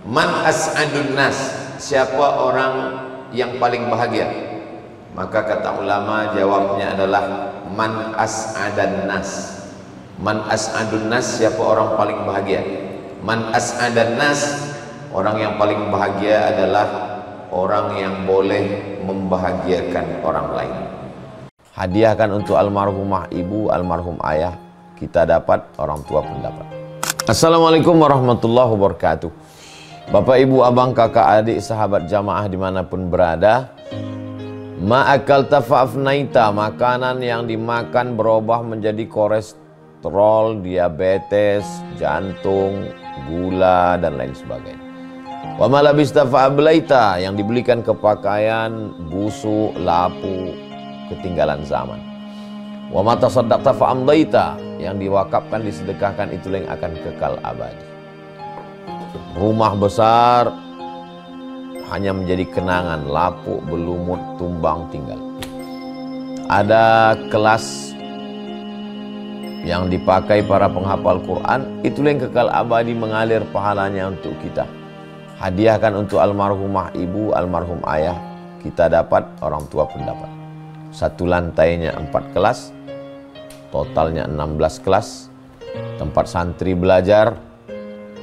Man as'adun nas, siapa orang yang paling bahagia? Maka kata ulama jawabnya adalah man as'adan nas. Man as'adun nas, siapa orang paling bahagia? Man as'adan nas, orang yang paling bahagia adalah orang yang boleh membahagiakan orang lain. Hadiahkan untuk almarhumah ibu, almarhum ayah, kita dapat, orang tua pun dapat. Assalamualaikum warahmatullahi wabarakatuh. Bapak, ibu, abang, kakak, adik, sahabat jamaah dimanapun berada, ma'akalta fa'afnaita, makanan yang dimakan berubah menjadi kolesterol, diabetes, jantung, gula, dan lain sebagainya. Wa malabista fa'ablaita, yang dibelikan ke pakaian, busuk, lapu, ketinggalan zaman. Wa mata saddaqta fa'amdaita, yang diwakafkan, disedekahkan, itulah yang akan kekal abadi. Rumah besar hanya menjadi kenangan, lapuk, berlumut, tumbang, tinggal. Ada kelas yang dipakai para penghafal Quran, itulah yang kekal abadi, mengalir pahalanya untuk kita. Hadiahkan untuk almarhumah ibu, almarhum ayah, kita dapat, orang tua pun dapat. Satu lantainya 4 kelas, totalnya 16 kelas, tempat santri belajar.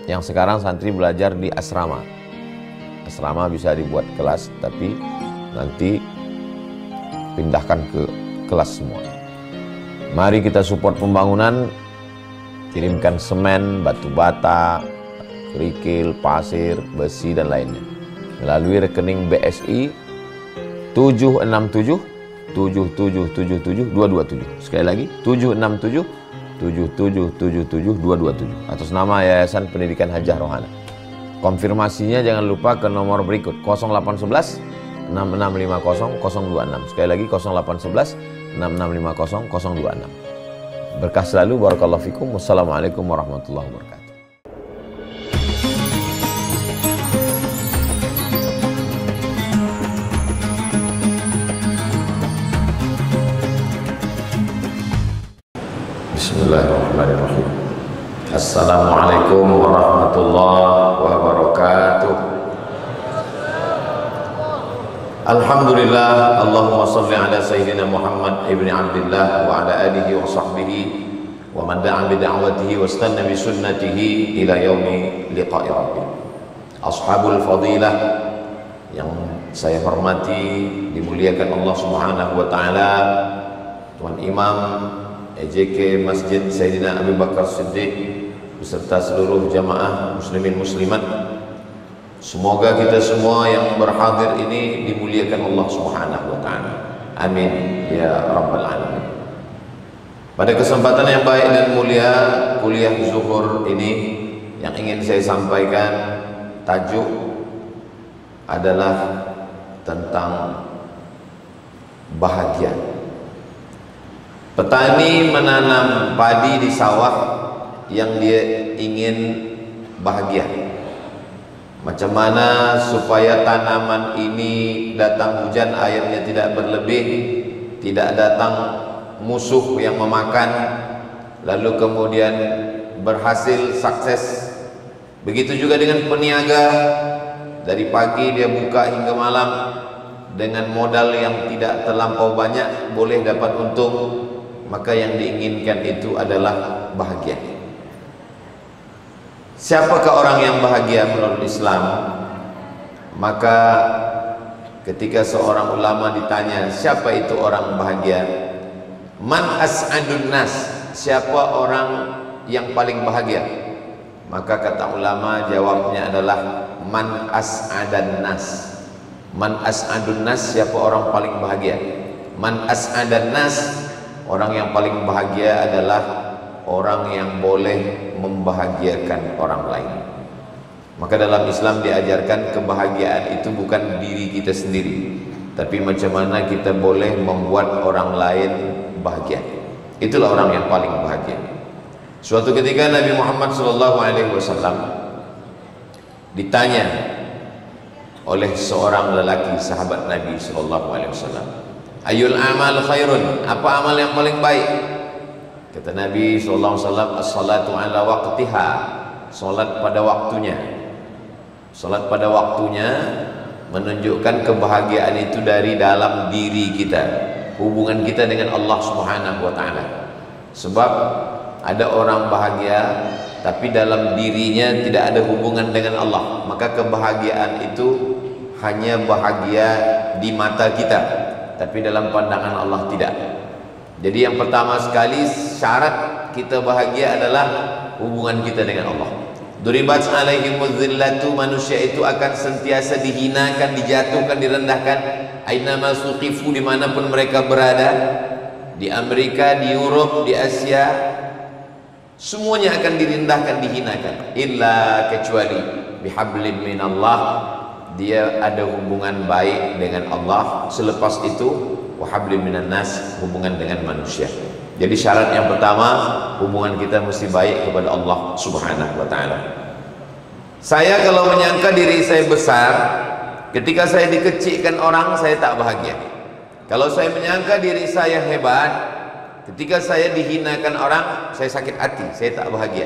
Yang sekarang santri belajar di asrama. Asrama bisa dibuat kelas, tapi nanti pindahkan ke kelas semua. Mari kita support pembangunan, kirimkan semen, batu bata, kerikil, pasir, besi, dan lainnya melalui rekening BSI 767 7777 227. Sekali lagi 767 7777 227 atas nama Yayasan Pendidikan Hajah Rohana. Konfirmasinya jangan lupa ke nomor berikut 0811 6650 026. Sekali lagi 0811 6650 026. Berkah selalu, barakallahu fikum. Wassalamualaikum warahmatullahi wabarakatuh. Bismillahirrahmanirrahim. Assalamualaikum warahmatullahi wabarakatuh. Alhamdulillah, Allahumma salli ala Sayyidina Muhammad ibn Abdullah wa ala alihi wa sahbihi wa man da'a bi da'watihi wa istanna bi sunnatihi ila yaumi liqa'i rabbih. Ashabul fadilah yang saya hormati, dimuliakan Allah Subhanahu wa taala, Tuan Imam EJK Masjid Sayyidina Abu Bakar Siddiq beserta seluruh jamaah muslimin muslimat, semoga kita semua yang berhadir ini dimuliakan Allah Subhanahu wa taala. Amin ya rabbal alamin. Pada kesempatan yang baik dan mulia kuliah zuhur ini, yang ingin saya sampaikan tajuk adalah tentang bahagia. Petani menanam padi di sawah yang dia ingin bahagia. Macam mana supaya tanaman ini datang hujan, airnya tidak berlebih, tidak datang musuh yang memakan, lalu kemudian berhasil sukses. Begitu juga dengan peniaga, dari pagi dia buka hingga malam dengan modal yang tidak terlampau banyak, boleh dapat untung. Maka yang diinginkan itu adalah bahagia. Siapakah orang yang bahagia menurut Islam? Maka ketika seorang ulama ditanya siapa itu orang bahagia, man as'adun nas, siapa orang yang paling bahagia? Maka kata ulama jawabnya adalah man as'adan nas. Man as'adun nas, siapa orang paling bahagia? Man as'adan nas, orang yang paling bahagia adalah orang yang boleh membahagiakan orang lain. Maka dalam Islam diajarkan kebahagiaan itu bukan diri kita sendiri, tapi macam mana kita boleh membuat orang lain bahagia. Itulah orang yang paling bahagia. Suatu ketika Nabi Muhammad SAW ditanya oleh seorang lelaki sahabat Nabi SAW, Ayul amal khairun, apa amal yang paling baik? Kata Nabi SAW, as-salatu ala waqtiha, salat pada waktunya. Salat pada waktunya menunjukkan kebahagiaan itu dari dalam diri kita, hubungan kita dengan Allah Subhanahu wa taala. Sebab ada orang bahagia tapi dalam dirinya tidak ada hubungan dengan Allah, maka kebahagiaan itu hanya bahagia di mata kita, tapi dalam pandangan Allah tidak. Jadi yang pertama sekali syarat kita bahagia adalah hubungan kita dengan Allah. Duribat alaihimuz zillatu, manusia itu akan sentiasa dihinakan, dijatuhkan, direndahkan. Ainama suqifu, dimanapun mereka berada, di Amerika, di Eropa, di Asia, semuanya akan direndahkan, dihinakan. Illa kecuali bihablim minallah, dia ada hubungan baik dengan Allah. Selepas itu wahablim minan nas, hubungan dengan manusia. Jadi syarat yang pertama, hubungan kita mesti baik kepada Allah Subhanahu wa taala. Saya kalau menyangka diri saya besar, ketika saya dikecilkan orang, saya tak bahagia. Kalau saya menyangka diri saya hebat, ketika saya dihinakan orang, saya sakit hati, saya tak bahagia.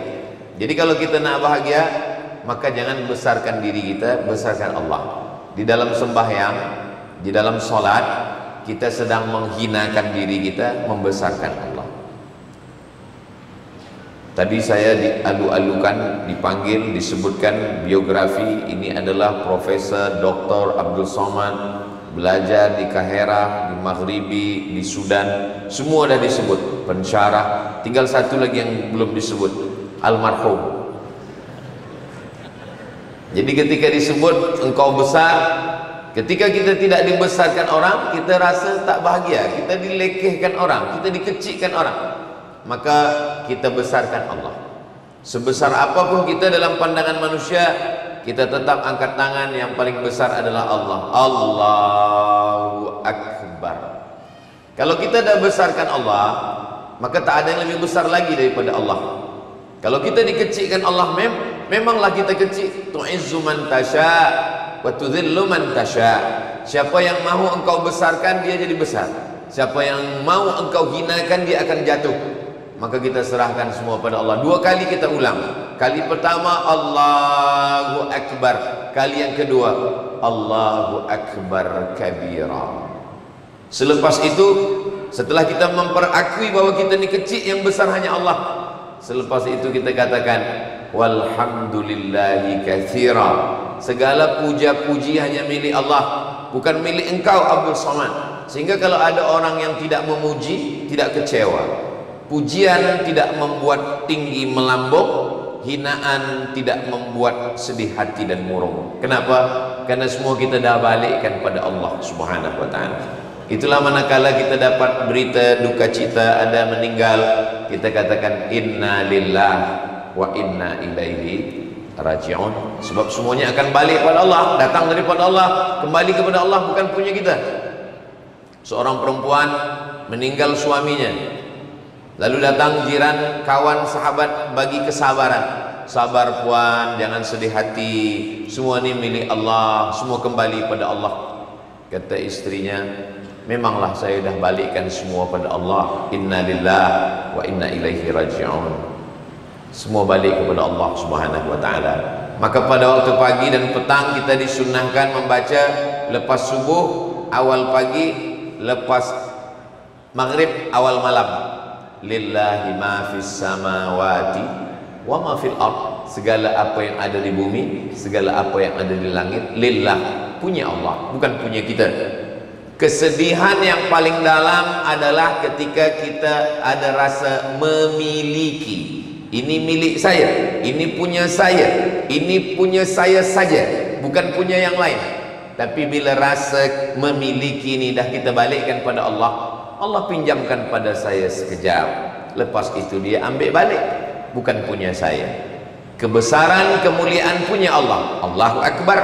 Jadi kalau kita nak bahagia, maka jangan besarkan diri kita, besarkan Allah. Di dalam sembahyang, di dalam sholat, kita sedang menghinakan diri kita, membesarkan Allah. Tadi saya dialu-alukan, dipanggil, disebutkan biografi. Ini adalah Profesor Dr. Abdul Somad, belajar di Kahirah, di Maghribi, di Sudan. Semua dah disebut, pensyarah. Tinggal satu lagi yang belum disebut, almarhum. Jadi ketika disebut engkau besar, ketika kita tidak dibesarkan orang, kita rasa tak bahagia, kita dilekehkan orang, kita dikecilkan orang. Maka kita besarkan Allah. Sebesar apapun kita dalam pandangan manusia, kita tetap angkat tangan, yang paling besar adalah Allah. Allahu Akbar. Kalau kita dah besarkan Allah, maka tak ada yang lebih besar lagi daripada Allah. Kalau kita dikecilkan Allah, memanglah kita kecil. Tu'izzu man tasha wa tudhillu man tasha. Siapa yang mahu engkau besarkan, dia jadi besar. Siapa yang mau engkau hinakan, dia akan jatuh. Maka kita serahkan semua pada Allah. Dua kali kita ulang. Kali pertama Allahu Akbar, kali yang kedua Allahu Akbar kabira. Selepas itu, setelah kita memperakui bahwa kita ini kecil, yang besar hanya Allah, selepas itu kita katakan walhamdulillahi katsira. Segala puja-puji hanya milik Allah, bukan milik engkau Abdul Somad. Sehingga kalau ada orang yang tidak memuji, tidak kecewa. Pujian tidak membuat tinggi melambung, hinaan tidak membuat sedih hati dan murung. Kenapa? Karena semua kita dah balikkan pada Allah Subhanahu wa taala. Itulah manakala kita dapat berita duka cita ada meninggal, kita katakan inna lillahi wa inna ilaihi raji'un. Sebab semuanya akan balik pada Allah, datang daripada Allah, kembali kepada Allah, bukan punya kita. Seorang perempuan meninggal suaminya, lalu datang jiran, kawan, sahabat bagi kesabaran. Sabar puan, jangan sedih hati, semua ini milik Allah, semua kembali pada Allah. Kata istrinya, memanglah saya dah balikkan semua pada Allah. Inna lillahi wa inna ilaihi raji'un. Semua balik kepada Allah Subhanahu wa taala. Maka pada waktu pagi dan petang kita disunnahkan membaca lepas subuh, awal pagi, lepas maghrib, awal malam. Lillahi ma fis samawati wa ma fil ard. Segala apa yang ada di bumi, segala apa yang ada di langit, lillah, punya Allah, bukan punya kita. Kesedihan yang paling dalam adalah ketika kita ada rasa memiliki. Ini milik saya, ini punya saya, ini punya saya saja, bukan punya yang lain. Tapi bila rasa memiliki ini dah kita balikkan pada Allah, Allah pinjamkan pada saya sekejap, lepas itu dia ambil balik, bukan punya saya. Kebesaran, kemuliaan punya Allah. Allahu Akbar.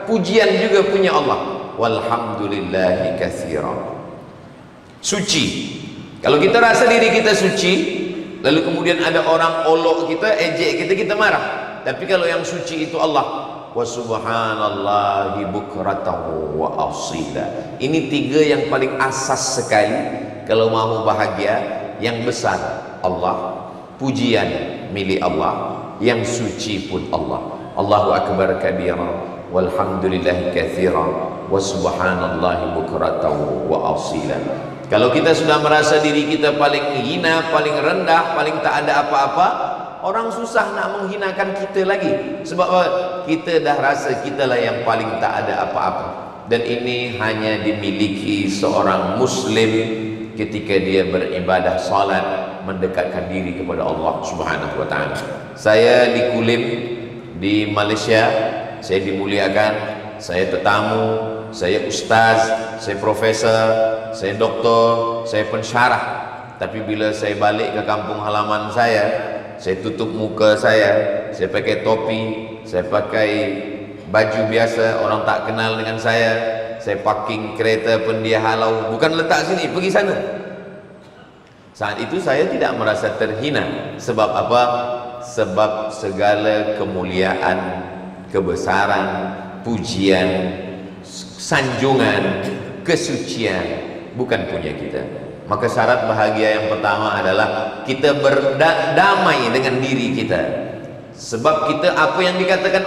Pujian juga punya Allah. Walhamdulillahi katsira. Suci. Kalau kita rasa diri kita suci, lalu kemudian ada orang olok kita, ejek kita, kita marah. Tapi kalau yang suci itu Allah. Wa subhanallahi bukratan wa asila. Ini tiga yang paling asas sekali kalau mau bahagia. Yang besar Allah, pujian milik Allah, yang suci pun Allah. Allahu akbar kabira, walhamdulillahi katsira, wa subhanallahi bukratan wa asila. Kalau kita sudah merasa diri kita paling hina, paling rendah, paling tak ada apa-apa, orang susah nak menghinakan kita lagi. Sebab kita dah rasa kita lah yang paling tak ada apa-apa. Dan ini hanya dimiliki seorang muslim ketika dia beribadah salat, mendekatkan diri kepada Allah Subhanahu wa taala. Saya di Kulim di Malaysia, saya dimuliakan, saya tetamu, saya ustaz, saya profesor, saya doktor, saya pensyarah. Tapi bila saya balik ke kampung halaman saya tutup muka saya pakai topi, saya pakai baju biasa, orang tak kenal dengan saya parking kereta pun dia halau, bukan letak sini, pergi sana. Saat itu saya tidak merasa terhina. Sebab apa? Sebab segala kemuliaan, kebesaran, pujian, sanjungan, kesucian bukan punya kita. Maka syarat bahagia yang pertama adalah kita berdamai dengan diri kita. Sebab kita apa yang dikatakan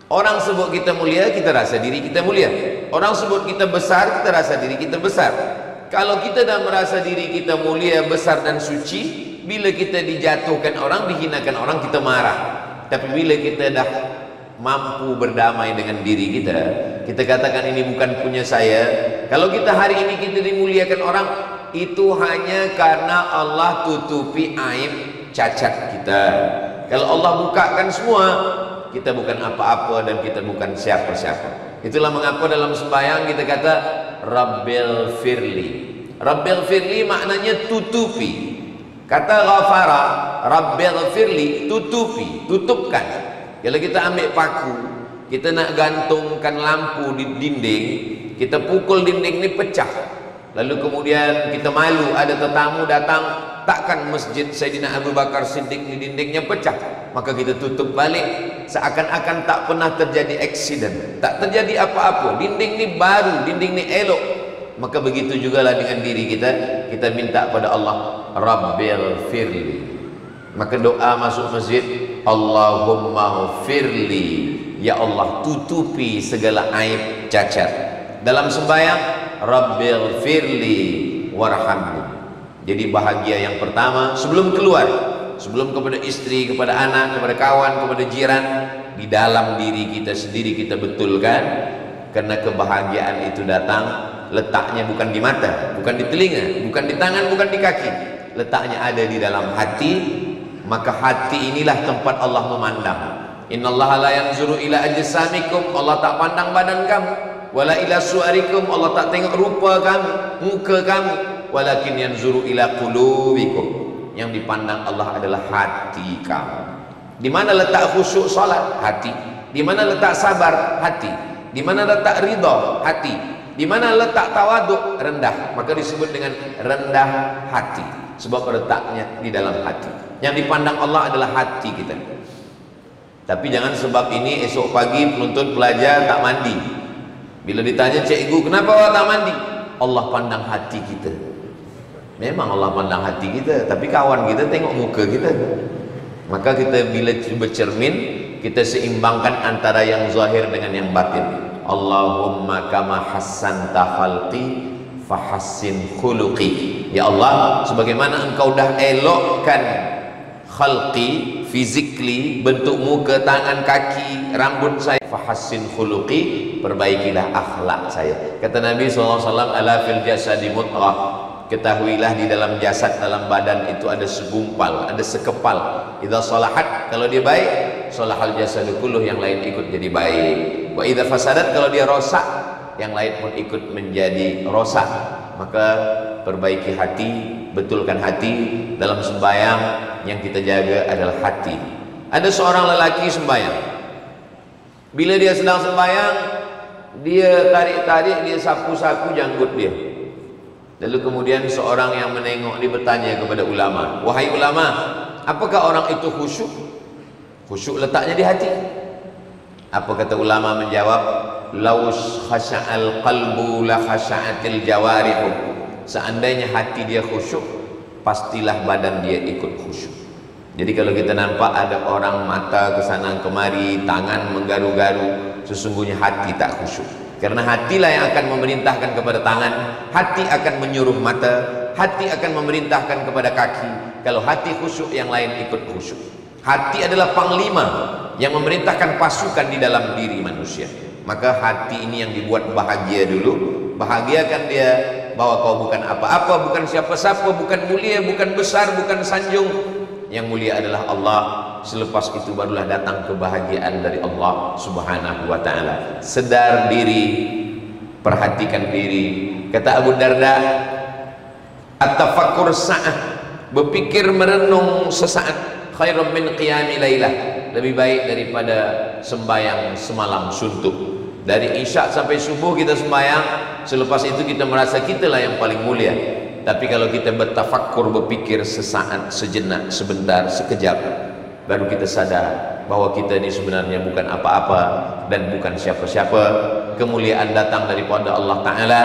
orang sebut kita mulia, kita rasa diri kita mulia. Orang sebut kita besar, kita rasa diri kita besar. Kalau kita dah merasa diri kita mulia, besar dan suci, bila kita dijatuhkan orang, dihinakan orang, kita marah. Tapi bila kita dah mampu berdamai dengan diri kita, kita katakan ini bukan punya saya. Kalau kita hari ini kita dimuliakan orang, itu hanya karena Allah tutupi aib cacat kita. Kalau Allah bukakan semua, kita bukan apa-apa dan kita bukan siapa-siapa. Itulah mengapa dalam sembahyang kita kata Rabbil firli. Rabbil firli maknanya tutupi. Kata ghafara, Rabbil firli, tutupi, tutupkan. Kalau kita ambil paku, kita nak gantungkan lampu di dinding, kita pukul dinding ni pecah. Lalu kemudian kita malu, ada tetamu datang, takkan masjid Sayyidina Abu Bakar Siddiq ni dindingnya pecah. Maka kita tutup balik, seakan-akan tak pernah terjadi accident, tak terjadi apa-apa. Dinding ni baru, dinding ni elok. Maka begitu jugalah dengan diri kita, kita minta pada Allah, Rabbil firli. Maka doa masuk masjid, Allahumma firli, ya Allah tutupi segala aib cacat. Dalam sembahyang, Rabbil firli warhamni. Jadi bahagia yang pertama sebelum keluar, sebelum kepada istri, kepada anak, kepada kawan, kepada jiran, di dalam diri kita sendiri kita betulkan. Karena kebahagiaan itu datang, letaknya bukan di mata, bukan di telinga, bukan di tangan, bukan di kaki, letaknya ada di dalam hati. Maka hati inilah tempat Allah memandang. Innallaha la yanzuru ila ajsamikum, Allah tak pandang badan kamu. Wala ila suarikum, Allah tak tengok rupa kamu, muka kamu. Walakin yanzuru ila qulubikum, yang dipandang Allah adalah hati kamu. Di mana letak khusyuk salat? Hati. Di mana letak sabar? Hati. Di mana letak ridha? Hati. Di mana letak tawaduk? Rendah. Maka disebut dengan rendah hati, sebab letaknya di dalam hati. Yang dipandang Allah adalah hati kita. Tapi jangan sebab ini esok pagi penuntut pelajar tak mandi. Bila ditanya cikgu, kenapa awak tak mandi? Allah pandang hati kita. Memang Allah pandang hati kita, tapi kawan kita tengok muka kita. Maka kita bila bercermin, kita seimbangkan antara yang zahir dengan yang batin. Allahumma kama hassanta khalqi fahassin khuluqi. Ya Allah, sebagaimana engkau dah elokkan khalqi, physically, bentuk muka, tangan, kaki, rambut saya, fahassin khuluqi, perbaikilah akhlak saya. Kata Nabi SAW, ala fil jasadi mudghah, ketahuilah di dalam jasad, dalam badan itu ada segumpal, ada sekepal. Idza salahat, kalau dia baik, salahal jasadu kulluh, yang lain ikut jadi baik. Wa idza fasadat, kalau dia rosak, yang lain pun ikut menjadi rosak. Maka perbaiki hati, betulkan hati. Dalam sembahyang yang kita jaga adalah hati. Ada seorang lelaki sembahyang, bila dia sedang sembahyang, dia tarik-tarik, dia sapu-sapu janggut dia. Lalu kemudian seorang yang menengok dia bertanya kepada ulama, wahai ulama, apakah orang itu khusyuk? Khusyuk letaknya di hati. Apa kata ulama menjawab, laus khasha'al qalbu la khasha'atil jawarihu. Seandainya hati dia khusyuk, pastilah badan dia ikut khusyuk. Jadi kalau kita nampak ada orang mata kesana kemari, tangan menggaru-garu, sesungguhnya hati tak khusyuk. Karena hatilah yang akan memerintahkan kepada tangan, hati akan menyuruh mata, hati akan memerintahkan kepada kaki. Kalau hati khusyuk, yang lain ikut khusyuk. Hati adalah panglima yang memerintahkan pasukan di dalam diri manusia. Maka hati ini yang dibuat bahagia dulu. Bahagiakan dia bahwa kau bukan apa-apa, bukan siapa-siapa, bukan mulia, bukan besar, bukan sanjung. Yang mulia adalah Allah. Selepas itu barulah datang kebahagiaan dari Allah Subhanahu wa ta'ala. Sedar diri, perhatikan diri. Kata Abu Darda, at-tafakkur sa'ah, berpikir merenung sesaat, khairun min qiyami lailah, lebih baik daripada sembahyang semalam suntuk. Dari isya sampai subuh kita sembahyang, selepas itu kita merasa kitalah yang paling mulia. Tapi kalau kita bertafakkur, berpikir sesaat, sejenak, sebentar, sekejap, baru kita sadar bahwa kita ini sebenarnya bukan apa-apa dan bukan siapa-siapa. Kemuliaan datang daripada Allah Ta'ala.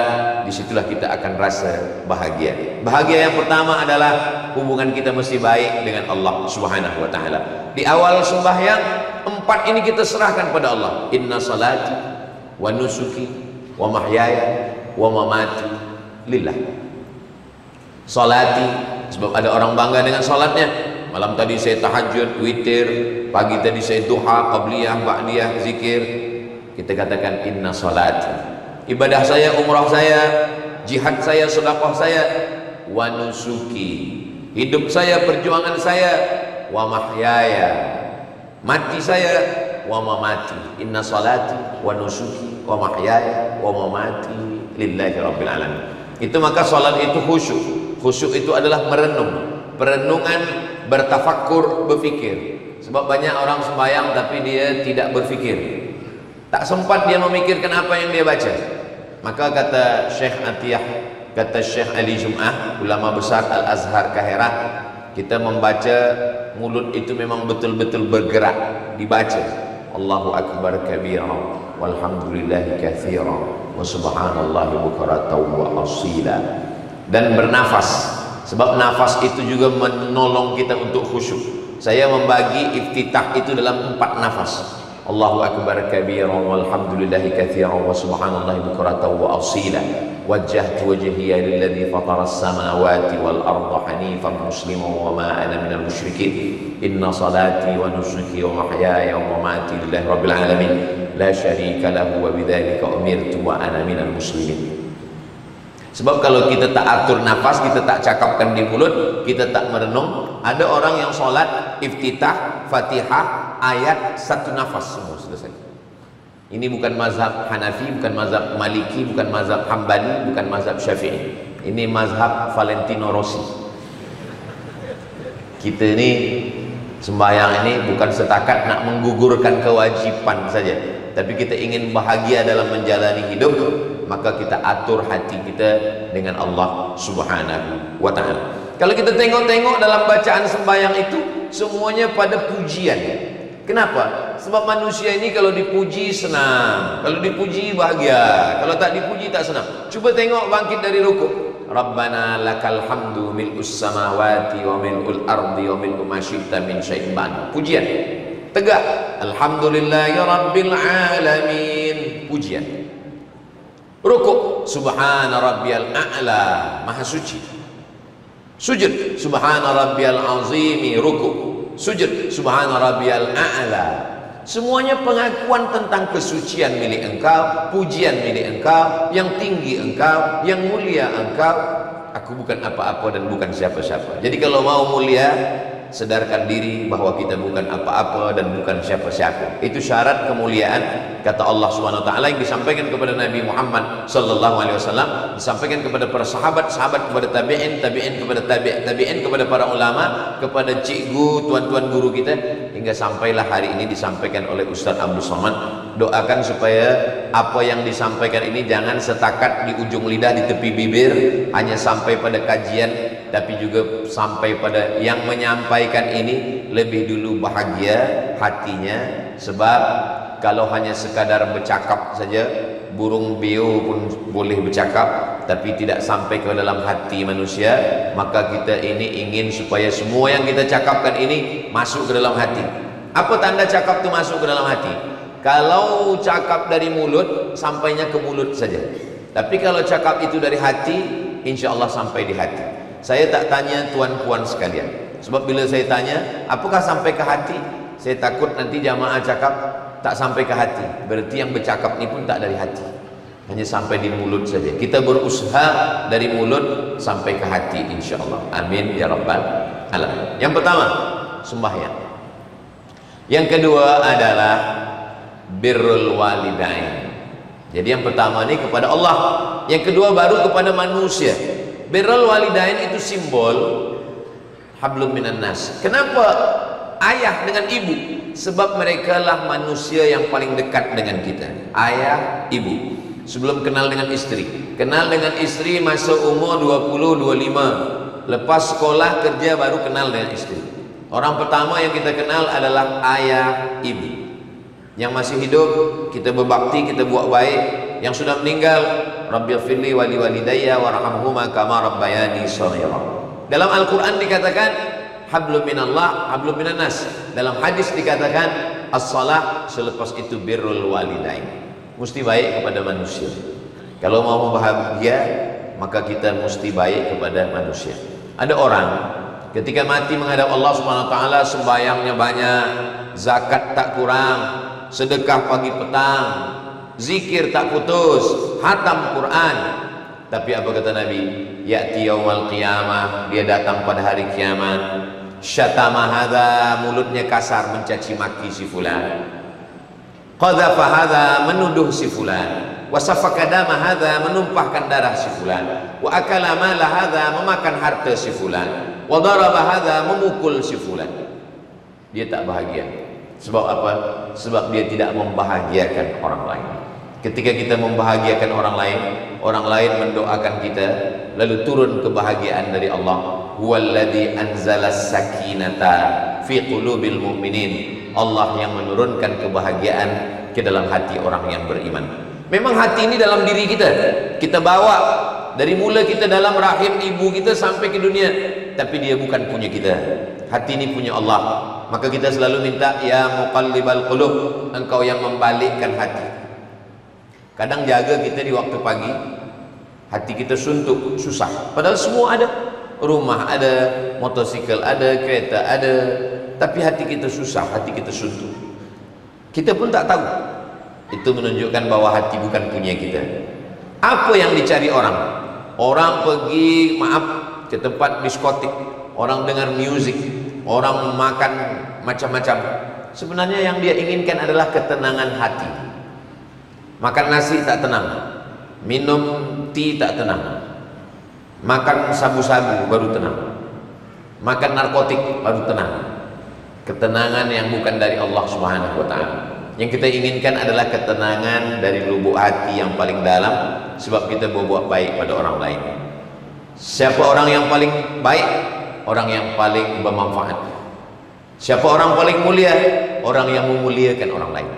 Disitulah kita akan rasa bahagia. Bahagia yang pertama adalah hubungan kita mesti baik dengan Allah Subhanahu wa ta'ala. Di awal sembahyang, 4 ini kita serahkan pada Allah. Inna salati wa nusuki wa mahyaya wa mamati lillah. Salati, sebab ada orang bangga dengan salatnya. Malam tadi saya tahajud, witir, pagi tadi saya duha, qabliyah, ba'diyah, zikir. Kita katakan inna salati, ibadah saya, umrah saya, jihad saya, sedekah saya, wa nusuki, hidup saya, perjuangan saya, wa mahyaya, mati saya, wa mamati. Inna salati wa nusuki wa mahyaya wa mamati lillahi rabbil alamin. Itu maka salat itu khusyuk. Khusyuk itu adalah merenung, perenungan, bertafakkur, berfikir. Sebab banyak orang sembahyang tapi dia tidak berfikir, tak sempat dia memikirkan apa yang dia baca. Maka kata Syekh Atiyah, kata Syekh Ali Jum'ah, ulama besar Al-Azhar Kahirah, kita membaca, mulut itu memang betul-betul bergerak, dibaca. Allahu Akbar kabira, walhamdulillahi kathira, wa subhanallahi bukratan wa asila. Dan bernafas, sebab nafas itu juga menolong kita untuk khusyuk. Saya membagi iftitah itu dalam 4 nafas. Allahu Akbar kabira, walhamdulillahi kathira, wa subhanallahi bukratan wa asila. Wajjahtu wajhiya lilladzi fatara as-samawati wal arda hanifan musliman wa ma ana minal musyrikin. Inna salati wa nusuki wa mahyaya wa mamati lillahi rabbil alamin, la syarika lahu wa bidzalika umirtu wa ana minal muslimin. Sebab kalau kita tak atur nafas, kita tak cakapkan di mulut, kita tak merenung. Ada orang yang sholat iftitah, fatihah, ayat, 1 nafas semua selesai. Ini bukan mazhab Hanafi, bukan mazhab Maliki, bukan mazhab Hambali, bukan mazhab Syafi'i. Ini mazhab Valentino Rossi. Kita ini sembahyang ini bukan setakat nak menggugurkan kewajiban saja, tapi kita ingin bahagia dalam menjalani hidup. Maka kita atur hati kita dengan Allah Subhanahu wa ta'ala. Kalau kita tengok-tengok dalam bacaan sembahyang itu, semuanya pada pujian. Kenapa? Sebab manusia ini kalau dipuji senang, kalau dipuji bahagia, kalau tak dipuji tak senang. Cuba tengok bangkit dari rukuk. Rabbana lakal hamdu mil'us samawati wa mil'ul ardi wa mil'u ma syi'ta min syai'in ba'd. Pujian. Tegak. Alhamdulillahi rabbil alamin. Pujian. Rukuk, subhana rabbiyal a'la, maha suci. Sujud, subhana rabbiyal azimi. Rukuk, sujud, subhana rabbiyal a'la. Semuanya pengakuan tentang kesucian milik engkau, pujian milik engkau, yang tinggi engkau, yang mulia engkau. Aku bukan apa-apa dan bukan siapa-siapa. Jadi kalau mau mulia, sedarkan diri bahwa kita bukan apa-apa dan bukan siapa-siapa. Itu syarat kemuliaan, kata Allah Subhanahu wa taala, yang disampaikan kepada Nabi Muhammad sallallahu alaihi wasallam, disampaikan kepada para sahabat, sahabat kepada tabi'in, tabi'in kepada tabi'in, kepada para ulama, kepada cikgu, tuan-tuan guru kita, hingga sampailah hari ini disampaikan oleh Ustaz Abdul Somad. Doakan supaya apa yang disampaikan ini jangan setakat di ujung lidah, di tepi bibir, hanya sampai pada kajian, tapi juga sampai pada yang menyampaikan ini lebih dulu bahagia hatinya. Sebab kalau hanya sekadar bercakap saja, burung beo pun boleh bercakap tapi tidak sampai ke dalam hati manusia, maka kita ini ingin supaya semua yang kita cakapkan ini masuk ke dalam hati. Apa tanda cakap itu masuk ke dalam hati? Kalau cakap dari mulut, sampainya ke mulut saja. Tapi kalau cakap itu dari hati, insya Allah sampai di hati. Saya tak tanya tuan-puan sekalian, sebab bila saya tanya apakah sampai ke hati, saya takut nanti jamaah cakap tak sampai ke hati, berarti yang bercakap ni pun tak dari hati, hanya sampai di mulut saja. Kita berusaha dari mulut sampai ke hati, insya Allah. Amin ya rabbal alamin. Yang pertama, sembahyang. Yang kedua adalah birrul walidain. Jadi yang pertama ni kepada Allah, yang kedua baru kepada manusia. Birrul walidain itu simbol hablum minan nas. Kenapa ayah dengan ibu? Sebab mereka lah manusia yang paling dekat dengan kita. Ayah, ibu. Sebelum kenal dengan istri. Kenal dengan istri masa umur 20-25. Lepas sekolah kerja baru kenal dengan istri. Orang pertama yang kita kenal adalah ayah, ibu. Yang masih hidup kita berbakti, kita buat baik. Yang sudah meninggal, Rabbighfirli wa liwalidayya warhamhuma kama rabbayani shaghira. Dalam Al-Qur'an dikatakan hablum minallah, hablum minan nas. Dalam hadis dikatakan as-salah, selepas itu birrul walidain. Mesti baik kepada manusia. Kalau mau bahagia, maka kita mesti baik kepada manusia. Ada orang ketika mati menghadap Allah Subhanahu wa taala, sembahyangnya banyak, zakat tak kurang, sedekah pagi petang, zikir tak putus, hatam Quran. Tapi apa kata Nabi? Ya'ti yaumal qiyamah, dia datang pada hari kiamat. Syatama hadha, mulutnya kasar mencaci maki si fulan. Qadhafa hadha, menuduh si fulan. Wasafaka dama hadha, menumpahkan darah si fulan. Wa akala mala hadha, memakan harta si fulan. Wa daraba hadha, memukul si fulan. Dia tak bahagia. Sebab apa? Sebab dia tidak membahagiakan orang lain. Ketika kita membahagiakan orang lain mendoakan kita, lalu turun kebahagiaan dari Allah. Huwallazi anzalas sakinata fi qulubil mu'minin. Allah yang menurunkan kebahagiaan ke dalam hati orang yang beriman. Memang hati ini dalam diri kita. Kita bawa dari mula kita dalam rahim ibu kita sampai ke dunia, tapi dia bukan punya kita. Hati ini punya Allah. Maka kita selalu minta, ya muqallibal qulub, engkau yang membalikkan hati. Kadang jaga kita di waktu pagi, hati kita suntuk, susah. Padahal semua ada, rumah ada, motosikal ada, kereta ada, tapi hati kita susah, hati kita suntuk. Kita pun tak tahu. Itu menunjukkan bahwa hati bukan punya kita. Apa yang dicari orang? Orang pergi, maaf, ke tempat diskotik, orang dengar music, orang makan macam-macam. Sebenarnya yang dia inginkan adalah ketenangan hati. Makan nasi tak tenang, minum tea tak tenang, makan sabu-sabu baru tenang, makan narkotik baru tenang. Ketenangan yang bukan dari Allah Subhanahu wa taala. Yang kita inginkan adalah ketenangan dari lubuk hati yang paling dalam, sebab kita berbuat baik pada orang lain. Siapa orang yang paling baik? Orang yang paling bermanfaat. Siapa orang paling mulia? Orang yang memuliakan orang lain.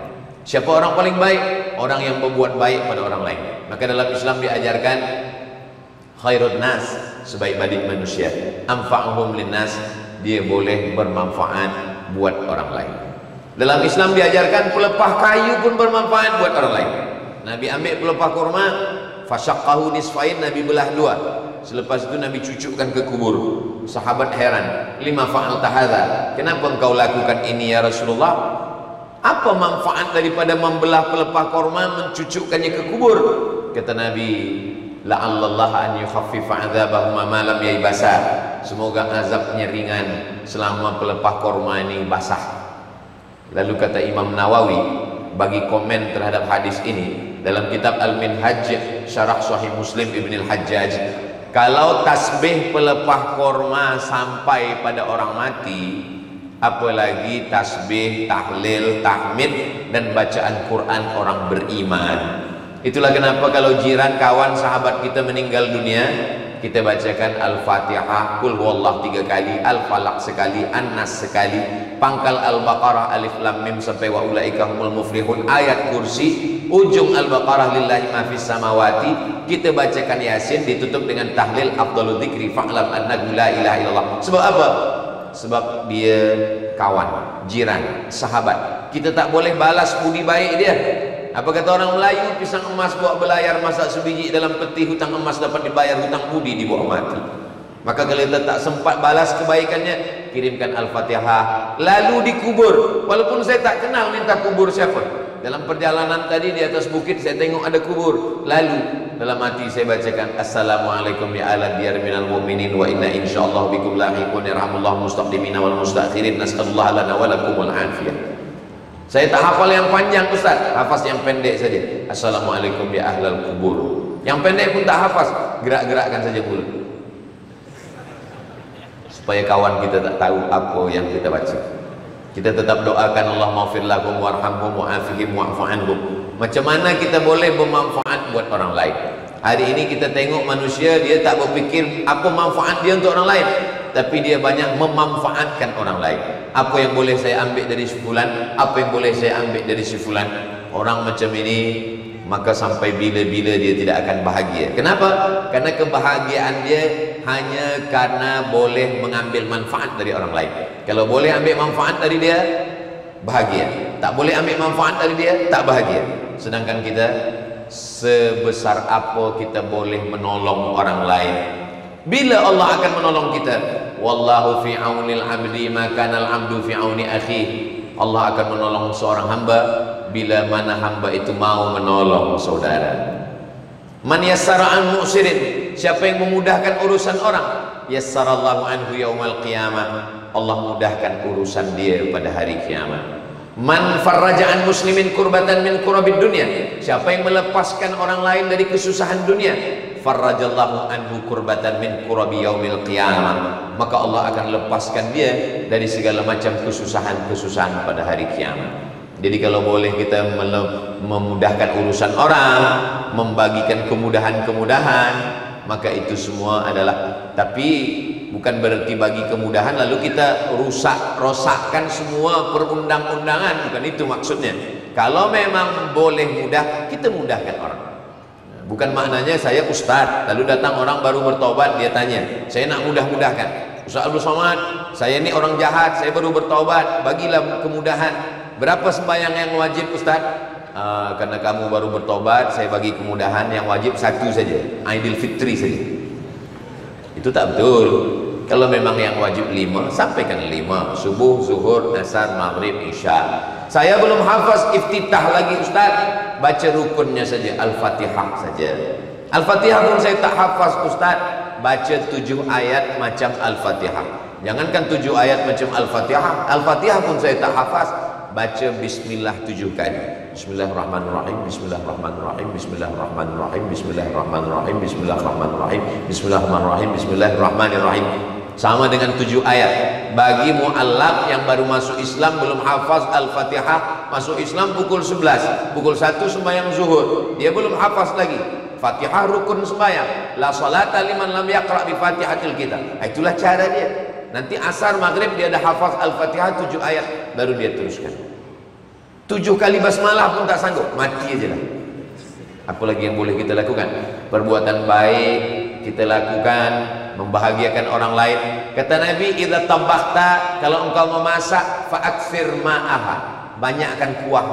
Siapa orang paling baik? Orang yang berbuat baik pada orang lain. Maka dalam Islam diajarkan khairun nas, sebaik-baik manusia, anfa'uhum linnas, dia boleh bermanfaat buat orang lain. Dalam Islam diajarkan pelepah kayu pun bermanfaat buat orang lain. Nabi ambil pelepah kurma, fasyaqqahu nisfain, Nabi belah dua. Selepas itu Nabi cucukkan ke kubur. Sahabat heran, lima fa'alta hadza, kenapa engkau lakukan ini ya Rasulullah? Apa manfaat daripada membelah pelepah korma, mencucukkannya ke kubur? Kata Nabi, la'allallah an yukhaffifa 'adzabahum ma lam yaybasa. Semoga azabnya ringan selama pelepah korma ini basah. Lalu kata Imam Nawawi bagi komen terhadap hadis ini dalam kitab Al-Minhaj Syarah Sahih Muslim Ibn Al-Hajjaj, kalau tasbih pelepah korma sampai pada orang mati, apalagi tasbih, tahlil, tahmid dan bacaan Quran orang beriman. Itulah kenapa kalau jiran, kawan, sahabat kita meninggal dunia, kita bacakan Al-Fatihah, Qul huwallah 3 kali, Al-Falaq sekali, An-Nas sekali, pangkal Al-Baqarah alif lam mim sampai wa ulaika humul muflihun, ayat kursi, ujung Al-Baqarah lillahi ma fis samawati, kita bacakan Yasin ditutup dengan tahlil afdhalul dzikri fa'lam annahu la ilaha illallah. Sebab apa? Sebab dia kawan, jiran, sahabat. Kita tak boleh balas budi baik dia. Apa kata orang Melayu, pisang emas buat belayar, masak sebiji dalam peti, hutang emas dapat dibayar, hutang budi dibawa mati. Maka kalau kita tak sempat balas kebaikannya, kirimkan Al-Fatihah lalu dikubur. Walaupun saya tak kenal minta kubur siapa. Dalam perjalanan tadi di atas bukit saya tengok ada kubur, lalu dalam hati saya bacakan assalamualaikum ya ala diyar minal mu'minin wa inna insyaallah bikum lahiqun yarhamullahu mustaqdimina wal mustakhirin nas'alullah lana wa lakumul afiyah. Saya tak hafal yang panjang Ustaz, hafaz yang pendek saja. Assalamualaikum ya ahlal kubur. Yang pendek pun tak hafaz, gerak-gerakkan saja mulut, supaya kawan kita tak tahu apa yang kita baca. Kita tetap doakan Allah maghfir lahum warhamhum wa'afihim wa'fu anhum. Macam mana kita boleh bermanfaat buat orang lain? Hari ini kita tengok manusia, dia tak berfikir apa manfaat dia untuk orang lain, tapi dia banyak memanfaatkan orang lain. Apa yang boleh saya ambil dari si fulan, apa yang boleh saya ambil dari si fulan. Orang macam ini maka sampai bila-bila dia tidak akan bahagia. Kenapa? Karena kebahagiaan dia hanya karena boleh mengambil manfaat dari orang lain. Kalau boleh ambil manfaat dari dia, bahagia. Tak boleh ambil manfaat dari dia, tak bahagia. Sedangkan kita, sebesar apa kita boleh menolong orang lain, bila Allah akan menolong kita? Wallahu fi aunil abdi ma kana al abdu fi auni akhi. Allah akan menolong seorang hamba bila mana hamba itu mau menolong saudara. Man yassara an mu'sirin, siapa yang memudahkan urusan orang, yassarallahu anhu yaumal qiyamah, Allah mudahkan urusan dia pada hari kiamat. Man farraja an muslimin kurbatan min kurabid dunya, siapa yang melepaskan orang lain dari kesusahan dunia, farrajallahu anhu kurbatan min kurabi yaumil qiyamah, maka Allah akan lepaskan dia dari segala macam kesusahan-kesusahan pada hari kiamat. Jadi kalau boleh kita memudahkan urusan orang, membagikan kemudahan-kemudahan, maka itu semua adalah, tapi bukan berarti bagi kemudahan lalu kita rosakkan semua perundang-undangan, bukan itu maksudnya. Kalau memang boleh mudah, kita mudahkan orang. Bukan maknanya saya ustaz, lalu datang orang baru bertobat, dia tanya, saya nak mudah-mudahkan. Ustaz Abdul Somad, saya ini orang jahat, saya baru bertobat, bagilah kemudahan. Berapa sembahyang yang wajib Ustaz? Karena kamu baru bertobat, saya bagi kemudahan, yang wajib satu saja, Aidil Fitri saja. Itu tak betul. Kalau memang yang wajib 5, sampaikan 5, subuh, zuhur, asar, maghrib, isya. Saya belum hafaz iftitah lagi Ustaz, baca rukunnya saja, Al-Fatihah saja. Al-Fatihah pun saya tak hafaz Ustaz, baca 7 ayat macam Al-Fatihah. Jangankan 7 ayat macam Al-Fatihah, Al-Fatihah pun saya tak hafaz, baca bismillah 7 kali. Bismillahirrahmanirrahim, bismillahirrahmanirrahim, bismillahirrahmanirrahim, bismillahirrahmanirrahim, bismillahirrahmanirrahim, bismillahirrahmanirrahim, bismillahirrahmanirrahim. Sama dengan 7 ayat. Bagi mu'allaf yang baru masuk Islam, belum hafaz Al-Fatihah, masuk Islam pukul 11, pukul 1 sembahyang zuhur, dia belum hafaz lagi. Fatihah rukun sembahyang, la salata liman lam yaqra bi Fatihatil kitab. Itulah cara dia. Nanti asar maghrib dia dah hafaz Al-Fatihah 7 ayat, baru dia teruskan. 7 kali basmalah pun tak sanggup, mati aja lah. Apa lagi yang boleh kita lakukan? Perbuatan baik kita lakukan, membahagiakan orang lain. Kata Nabi, idza tabakhta, kalau engkau memasak, fa'aksir ma'aha, banyakkan kuah.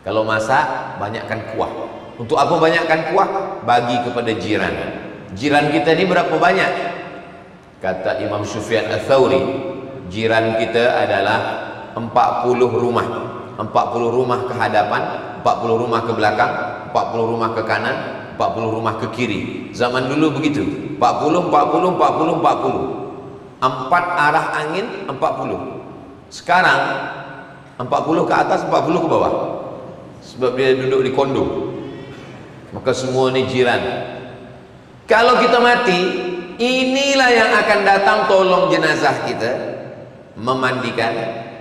Kalau masak, banyakkan kuah. Untuk apa banyakkan kuah? Bagi kepada jiran. Jiran kita ini berapa banyak? Kata Imam Sufyan Ats-Tsauri, jiran kita adalah 40 rumah. 40 rumah ke hadapan, 40 rumah ke belakang, 40 rumah ke kanan, 40 rumah ke kiri. Zaman dulu begitu, 40, 40, 40, 40. 4 arah angin, 40. Sekarang 40 ke atas, 40 ke bawah. Sebab dia duduk di kondo. Maka semua ini jiran. Kalau kita mati, inilah yang akan datang tolong jenazah kita, memandikan,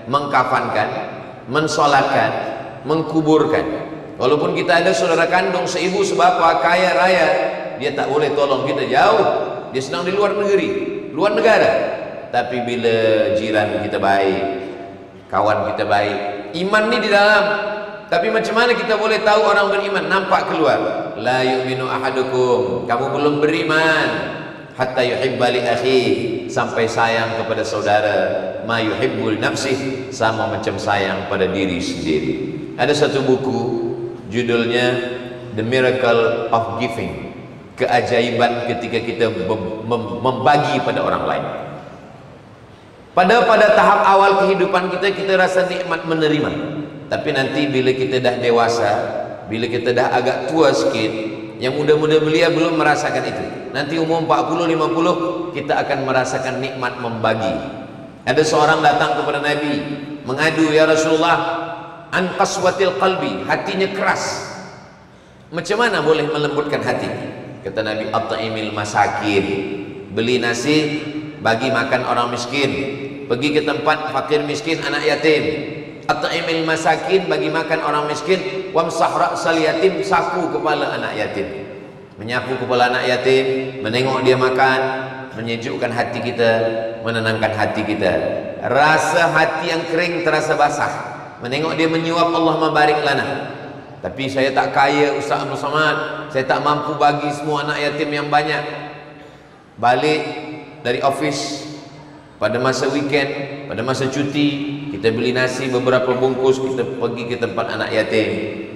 mengkafankan, mensolatkan, mengkuburkan. Walaupun kita ada saudara kandung, seibu sebapa, kaya raya, dia tak boleh tolong kita, jauh. Dia sedang di luar negeri, luar negara. Tapi bila jiran kita baik, kawan kita baik, iman ni di dalam. Tapi macam mana kita boleh tahu orang beriman? Nampak keluar. La yu'minu ahadukum, kamu belum beriman hatta yuhibba li akhihi, sampai sayang kepada saudara ma yuhibbul nafsih, sama macam sayang pada diri sendiri. Ada satu buku judulnya The Miracle of Giving, keajaiban ketika kita membagi pada orang lain. Pada tahap awal kehidupan kita rasa nikmat menerima. Tapi nanti bila kita dah dewasa, bila kita dah agak tua sikit, yang muda-muda belia belum merasakan itu. Nanti umur 40-50 kita akan merasakan nikmat membagi. Ada seorang datang kepada Nabi mengadu, ya Rasulullah, an qaswatil qalbi, hatinya keras. Macam mana boleh melembutkan hati? Kata Nabi, at'imil masakin, beli nasi bagi makan orang miskin, pergi ke tempat fakir miskin, anak yatim. At'imil masakin, bagi makan orang miskin, wamsah ra'sal yatim, sapu kepala anak yatim. Menyapu kepala anak yatim, menengok dia makan, menyejukkan hati kita, menenangkan hati kita. Rasa hati yang kering terasa basah. Menengok dia menyuap, Allah membarik lana. Tapi saya tak kaya Ustaz Abdul Samad, saya tak mampu bagi semua anak yatim yang banyak. Balik dari office pada masa weekend, pada masa cuti, kita beli nasi beberapa bungkus, kita pergi ke tempat anak yatim.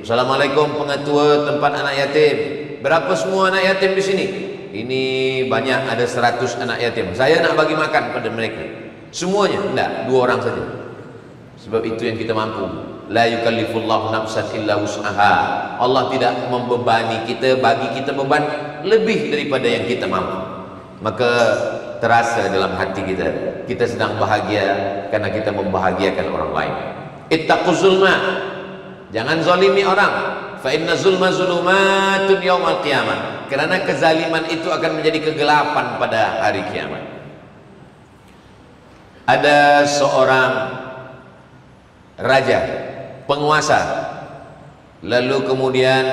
Assalamualaikum pengetua tempat anak yatim, berapa semua anak yatim di sini? Ini banyak, ada 100 anak yatim. Saya nak bagi makan pada mereka. Semuanya? Tidak, 2 orang saja. Sebab itu yang kita mampu. La yukallifullahu nafsan illa wus'aha. Allah tidak membebani kita, bagi kita beban lebih daripada yang kita mampu. Maka terasa dalam hati kita, kita sedang bahagia karena kita membahagiakan orang lain. Ittaqu zulma, jangan zalimi orang. Fa inna zulma zulumatun yaumal qiyamah, kerana kezaliman itu akan menjadi kegelapan pada hari kiamat. Ada seorang raja, penguasa, lalu kemudian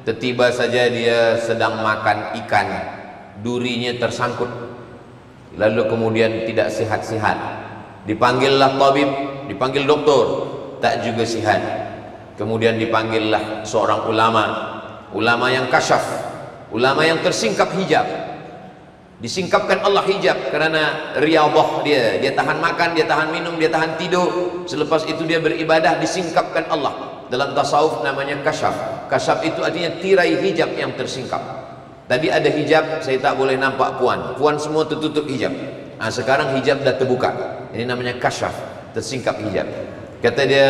tiba-tiba saja dia sedang makan ikan, durinya tersangkut, lalu kemudian tidak sihat-sihat. Dipanggillah tabib, dipanggil doktor, tak juga sihat. Kemudian dipanggillah seorang ulama yang kasyaf, ulama yang tersingkap hijab. Disingkapkan Allah hijab kerana riyadhah dia tahan makan, dia tahan minum, dia tahan tidur. Selepas itu dia beribadah, disingkapkan Allah. Dalam tasawuf namanya kasyaf. Kasyaf itu artinya tirai hijab yang tersingkap. Tadi ada hijab, saya tak boleh nampak puan semua tertutup hijab. Sekarang hijab dah terbuka, ini namanya kasyaf, tersingkap hijab. Kata dia,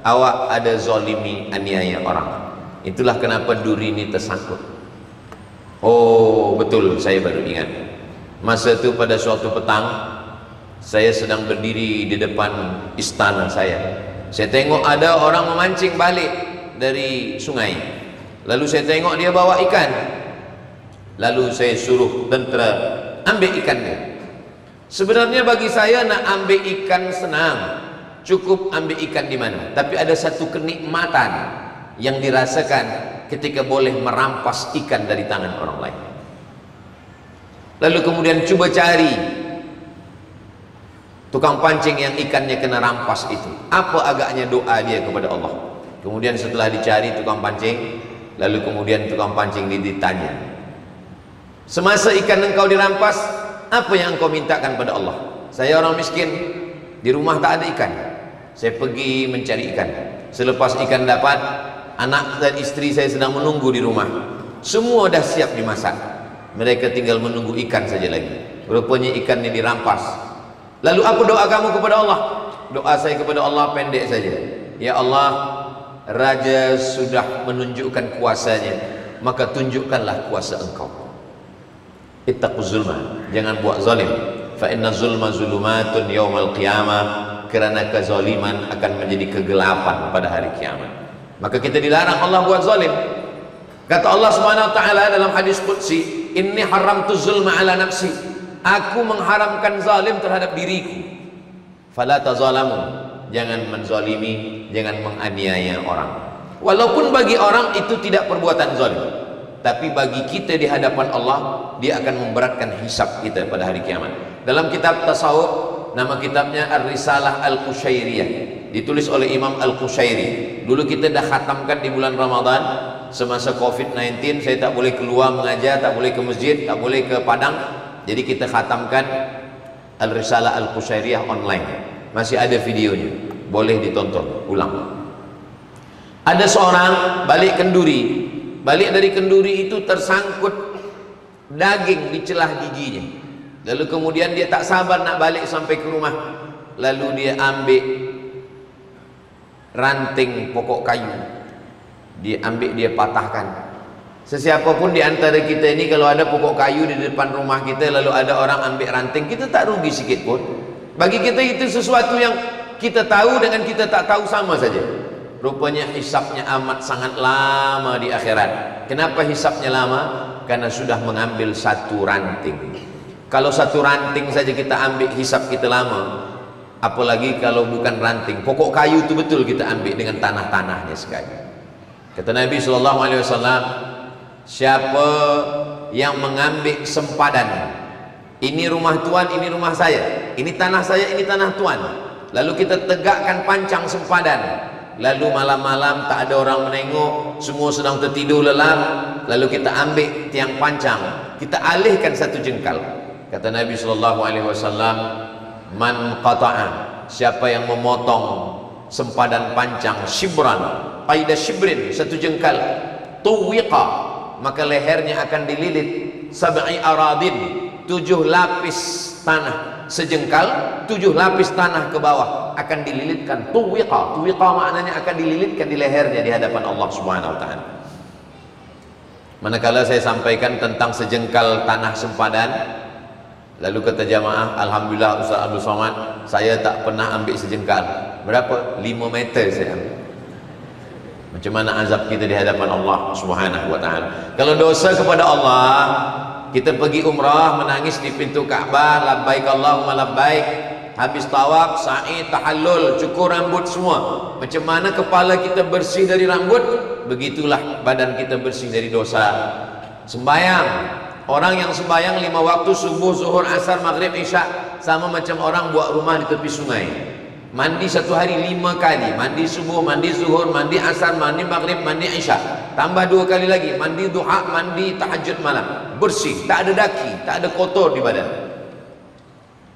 awak ada zalimi, aniaya orang, itulah kenapa duri ini tersangkut. Oh betul, saya baru ingat. Masa itu pada suatu petang, saya sedang berdiri di depan istana saya. Saya tengok ada orang memancing balik dari sungai. Lalu saya tengok dia bawa ikan. Lalu saya suruh tentera ambil ikan dia. Sebenarnya bagi saya nak ambil ikan senang, cukup ambil ikan di mana. Tapi ada satu kenikmatan yang dirasakan ketika boleh merampas ikan dari tangan orang lain. Lalu kemudian cuba cari tukang pancing yang ikannya kena rampas itu, apa agaknya doa dia kepada Allah. Kemudian setelah dicari tukang pancing, lalu kemudian tukang pancing ditanya, semasa ikan engkau dirampas, apa yang engkau mintakan pada Allah? Saya orang miskin, di rumah tak ada ikan, saya pergi mencari ikan. Selepas ikan dapat, anak dan istri saya sedang menunggu di rumah. Semua dah siap dimasak, mereka tinggal menunggu ikan saja lagi. Rupanya ikan ini dirampas. Lalu apa doa kamu kepada Allah? Doa saya kepada Allah pendek saja. Ya Allah, Raja sudah menunjukkan kuasanya, maka tunjukkanlah kuasa engkau. Ittaqu zulma, jangan buat zalim. Fa inna zulma zulumatun yaumal qiyamah, kerana kezaliman akan menjadi kegelapan pada hari kiamat. Maka kita dilarang Allah buat zalim. Kata Allah Subhanahu wa taala dalam hadis qudsi, inni haramtu zulma ala nafsi, aku mengharamkan zalim terhadap diriku. Fala tazalamu, jangan menzalimi, jangan menganiaya orang. Walaupun bagi orang itu tidak perbuatan zalim, tapi bagi kita di hadapan Allah, dia akan memberatkan hisab kita pada hari kiamat. Dalam kitab tasawuf, nama kitabnya Ar-Risalah Al-Qushairiyah, ditulis oleh Imam Al-Qushairi. Dulu kita dah khatamkan di bulan Ramadan. Semasa COVID-19 saya tak boleh keluar mengajar, tak boleh ke masjid, tak boleh ke padang. Jadi kita khatamkan Al-Risalah Al-Qushairiyah online. Masih ada videonya, boleh ditonton ulang. Ada seorang balik kenduri, balik dari kenduri itu tersangkut daging di celah giginya. Lalu kemudian dia tak sabar nak balik sampai ke rumah. Lalu dia ambil ranting pokok kayu, dia ambil, dia patahkan. Sesiapa pun di antara kita ini, kalau ada pokok kayu di depan rumah kita, lalu ada orang ambil ranting, kita tak rugi sikit pun. Bagi kita itu sesuatu yang kita tahu dengan kita tak tahu sama saja. Rupanya hisapnya amat sangat lama di akhirat. Kenapa hisapnya lama? Karena sudah mengambil satu ranting. Kalau satu ranting saja kita ambil, hisap kita lama, apalagi kalau bukan ranting, pokok kayu itu betul kita ambil dengan tanah-tanahnya sekali. Kata Nabi SAW, siapa yang mengambil sempadan, ini rumah tuan, ini rumah saya, ini tanah saya, ini tanah tuan, lalu kita tegakkan pancang sempadan, lalu malam-malam tak ada orang menengok, semua sedang tertidur lelap, lalu kita ambil tiang pancang, kita alihkan satu jengkal. Kata Nabi SAW, man qata'a, siapa yang memotong sempadan pancang, shibran, qaida shibrin, satu jengkal, tuwiqa, maka lehernya akan dililit, sab'i aradin, 7 lapis tanah, sejengkal 7 lapis tanah ke bawah akan dililitkan. Tuwiqa, tuwiqa maknanya akan dililitkan di lehernya di hadapan Allah Subhanahu wa taala. Manakala saya sampaikan tentang sejengkal tanah sempadan, lalu kata jamaah, alhamdulillah Ustaz Abdul Somad, saya tak pernah ambil sejengkal. Berapa? 5 meter saya ambil. Macam mana azab kita di hadapan Allah Subhanahu wa taala. Kalau dosa kepada Allah, kita pergi umrah, menangis di pintu Ka'bah, labbaik Allahumma labbaik, habis tawaf, sa'i, tahallul, cukur rambut semua. Macam mana kepala kita bersih dari rambut, begitulah badan kita bersih dari dosa. Sembayang, orang yang sembahyang 5 waktu, subuh, zuhur, asar, maghrib, isya, sama macam orang buat rumah di tepi sungai. Mandi satu hari 5 kali, mandi subuh, mandi zuhur, mandi asar, mandi maghrib, mandi isya, tambah 2 kali lagi, mandi duha, mandi tahajud malam, bersih, tak ada daki, tak ada kotor di badan.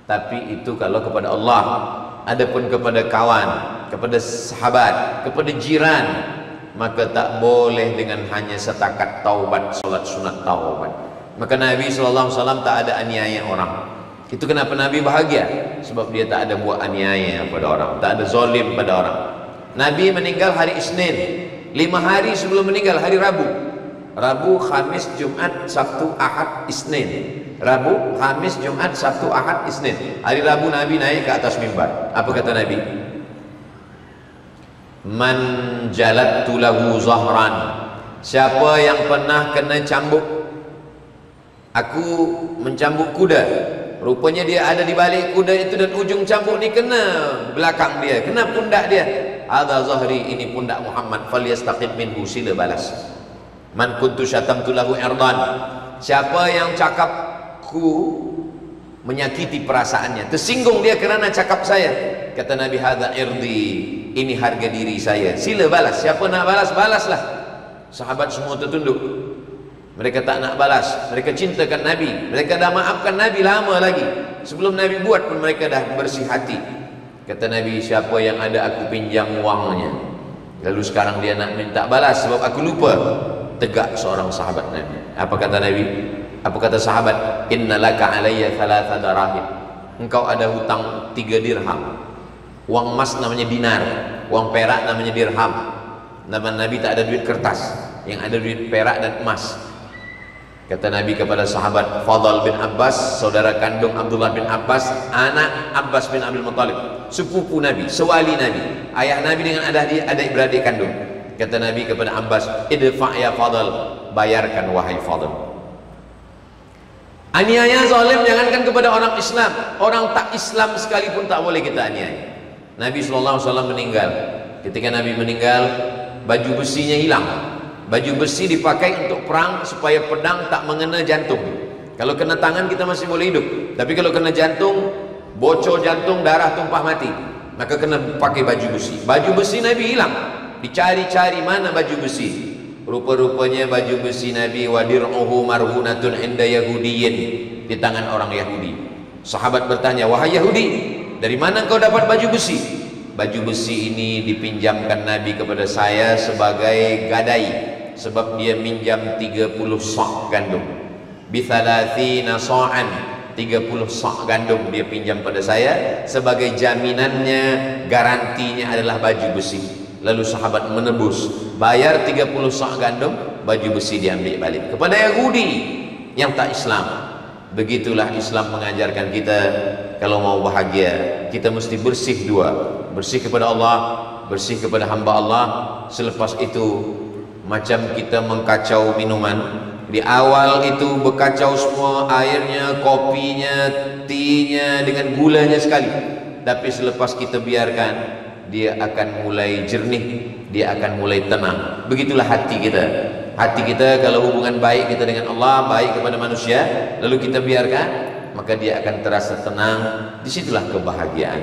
Tapi itu kalau kepada Allah. Adapun kepada kawan, kepada sahabat, kepada jiran, maka tak boleh dengan hanya setakat taubat, solat sunat taubat. Maka Nabi SAW tak ada aniaya orang. Itu kenapa Nabi bahagia, sebab dia tak ada buat aniaya pada orang, tak ada zalim pada orang. Nabi meninggal hari Isnin, 5 hari sebelum meninggal hari Rabu. Rabu, Khamis, Jumat, Sabtu, Ahad, Isnin. Rabu, Khamis, Jumat, Sabtu, Ahad, Isnin. Hari Rabu Nabi naik ke atas mimbar. Apa kata Nabi? Man jalattu lahu zahran, siapa yang pernah kena cambuk, aku mencambuk kuda, rupanya dia ada di balik kuda itu dan ujung cambuk ni kena belakang dia, kena pundak dia. Hadza zahri, ini pundak Muhammad, falyastaqim minhu, sila balas. Man kuntu syatamtu lahu irdan, siapa yang cakapku menyakiti perasaannya, tersinggung dia kerana cakap saya, kata Nabi, hadza irdi, ini harga diri saya, sila balas. Siapa nak balas, balaslah. Sahabat semua tertunduk, mereka tak nak balas, mereka cintakan Nabi, mereka dah maafkan Nabi lama lagi, sebelum Nabi buat pun mereka dah bersih hati. Kata Nabi, siapa yang ada aku pinjam wangnya, lalu sekarang dia nak minta balas sebab aku lupa. Tegak seorang sahabat Nabi. Apa kata Nabi? Apa kata sahabat? Inna laka alayya 3 darahim, engkau ada hutang 3 dirham. Uang emas namanya dinar, uang perak namanya dirham. Nama Nabi tak ada duit kertas, yang ada duit perak dan emas. Kata Nabi kepada sahabat Fadl bin Abbas, saudara kandung Abdullah bin Abbas, anak Abbas bin Abdul Muttalib, sepupu Nabi, sewali Nabi, ayah Nabi dengan adik-beradik kandung. Kata Nabi kepada Abbas, idfa' ya Fadl, bayarkan wahai Fadl. Aniaya zalim jangankan kepada orang Islam, orang tak Islam sekalipun tak boleh kita aniaya. Nabi SAW meninggal. Ketika Nabi meninggal, baju besinya hilang. Baju besi dipakai untuk perang supaya pedang tak mengena jantung. Kalau kena tangan kita masih boleh hidup, tapi kalau kena jantung, bocor jantung, darah tumpah mati, maka kena pakai baju besi. Baju besi Nabi hilang, dicari-cari mana baju besi. Rupa-rupanya baju besi Nabi wadir'uhu marhunatun inda yahudiyin, di tangan orang Yahudi. Sahabat bertanya, wahai Yahudi, dari mana kau dapat baju besi? Baju besi ini dipinjamkan Nabi kepada saya sebagai gadai, sebab dia minjam 30 sak gandum. Bithalathina sa'an, 30 sak gandum dia pinjam pada saya sebagai jaminannya, garantinya adalah baju besi. Lalu sahabat menebus, bayar 30 sak gandum, baju besi diambil balik kepada Yahudi yang tak Islam. Begitulah Islam mengajarkan kita, kalau mau bahagia kita mesti bersih dua, bersih kepada Allah, bersih kepada hamba Allah. Selepas itu macam kita mengkacau minuman, di awal itu berkacau semua, airnya, kopinya, teanya dengan gulanya sekali, tapi selepas kita biarkan, dia akan mulai jernih, dia akan mulai tenang. Begitulah hati kita. Hati kita kalau hubungan baik kita dengan Allah, baik kepada manusia, lalu kita biarkan, maka dia akan terasa tenang. Disitulah kebahagiaan.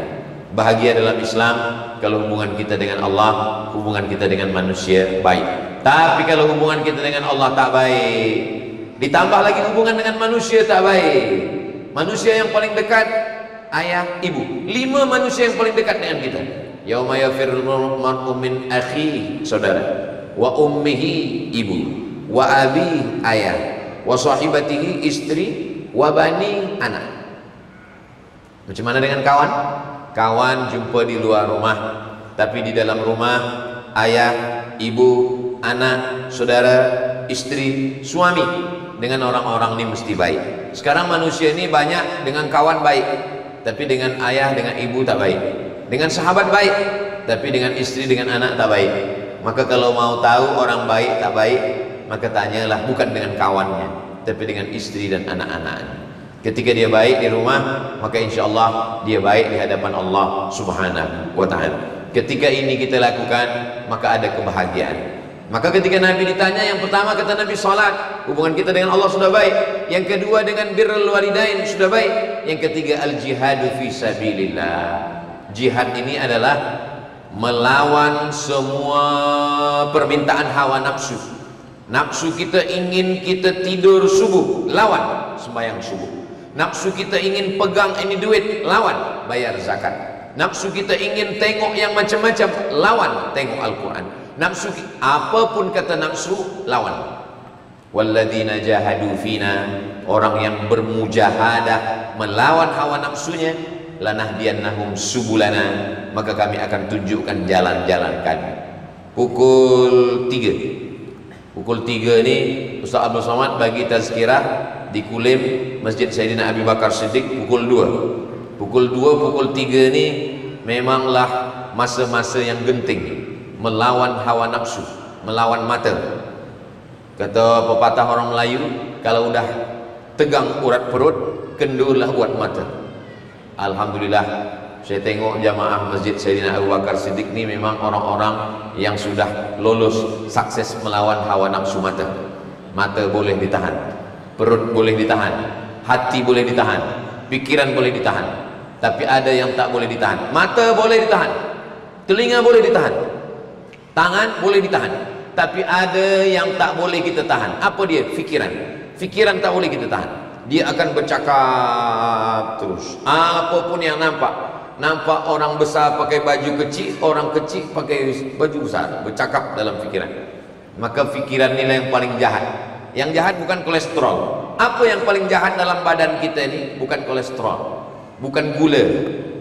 Bahagia dalam Islam kalau hubungan kita dengan Allah, hubungan kita dengan manusia baik. Tapi kalau hubungan kita dengan Allah tak baik, ditambah lagi hubungan dengan manusia tak baik. Manusia yang paling dekat, ayah, ibu. 5 manusia yang paling dekat dengan kita. Yauma yafirul mar'u min akhihi, saudara, wa ummihi, ibu, wa abi, ayah, wa sahibatihi, istri, wa bani, anak. Macam mana dengan kawan? Kawan jumpa di luar rumah, tapi di dalam rumah ayah, ibu, anak, saudara, istri, suami, dengan orang-orang ini mesti baik. Sekarang manusia ini banyak dengan kawan baik, tapi dengan ayah, dengan ibu tak baik. Dengan sahabat baik, tapi dengan istri, dengan anak tak baik. Maka kalau mau tahu orang baik tak baik, maka tanyalah bukan dengan kawannya, tapi dengan istri dan anak-anaknya. Ketika dia baik di rumah, maka insya Allah dia baik di hadapan Allah Subhanahu wa ta'ala. Ketika ini kita lakukan, maka ada kebahagiaan. Maka ketika Nabi ditanya, yang pertama kata Nabi salat, hubungan kita dengan Allah sudah baik. Yang kedua dengan birrul walidain sudah baik. Yang ketiga al-jihadu fi sabilillah. Jihad ini adalah melawan semua permintaan hawa nafsu. Nafsu kita ingin kita tidur subuh, lawan sembahyang subuh. Nafsu kita ingin pegang ini duit, lawan bayar zakat. Nafsu kita ingin tengok yang macam-macam, lawan tengok Al-Quran. Nafsu, apapun kata nafsu, lawan. Walladzina jahadu fina, orang yang bermujahadah melawan hawa nafsunya, lanahdiyannahum subulana, maka kami akan tunjukkan jalan-jalan kami. Pukul 3 ini Ustaz Abdul Somad bagi tazkirah di Kulim Masjid Sayyidina Abi Bakar Siddiq pukul 2. Pukul 2, pukul 3 ini memanglah masa-masa yang genting, melawan hawa nafsu, melawan mata. Kata pepatah orang Melayu, kalau udah tegang urat perut, kendurlah urat mata. Alhamdulillah, saya tengok jamaah Masjid Sayyidina Abu Bakar Siddiq ni memang orang-orang yang sudah lolos, sukses melawan hawa nafsu mata. Mata boleh ditahan, perut boleh ditahan, hati boleh ditahan, pikiran boleh ditahan. Tapi ada yang tak boleh ditahan. Mata boleh ditahan, telinga boleh ditahan, tangan boleh ditahan, tapi ada yang tak boleh kita tahan. Apa dia? Fikiran. Fikiran tak boleh kita tahan. Dia akan bercakap terus. Apapun yang nampak orang besar pakai baju kecil, orang kecil pakai baju besar, bercakap dalam fikiran. Maka fikiran nilai yang paling jahat. Yang jahat bukan kolesterol. Apa yang paling jahat dalam badan kita ini? Bukan kolesterol, bukan gula,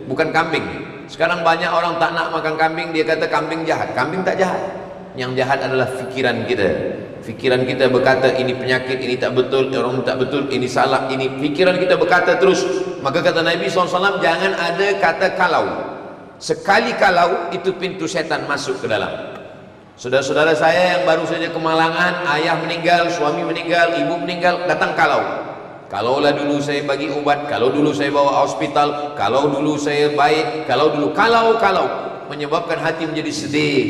bukan kambing. Sekarang banyak orang tak nak makan kambing, dia kata kambing jahat. Kambing tak jahat. Yang jahat adalah fikiran kita. Fikiran kita berkata ini penyakit, ini tak betul, orang tak betul, ini salah, ini. Fikiran kita berkata terus. Maka kata Nabi SAW, jangan ada kata kalau. Sekali kalau, itu pintu setan masuk ke dalam. Saudara-saudara saya yang baru saja kemalangan, ayah meninggal, suami meninggal, ibu meninggal, datang kalau. Kalaulah dulu saya bagi obat, kalau dulu saya bawa hospital, kalau dulu saya baik, kalau menyebabkan hati menjadi sedih,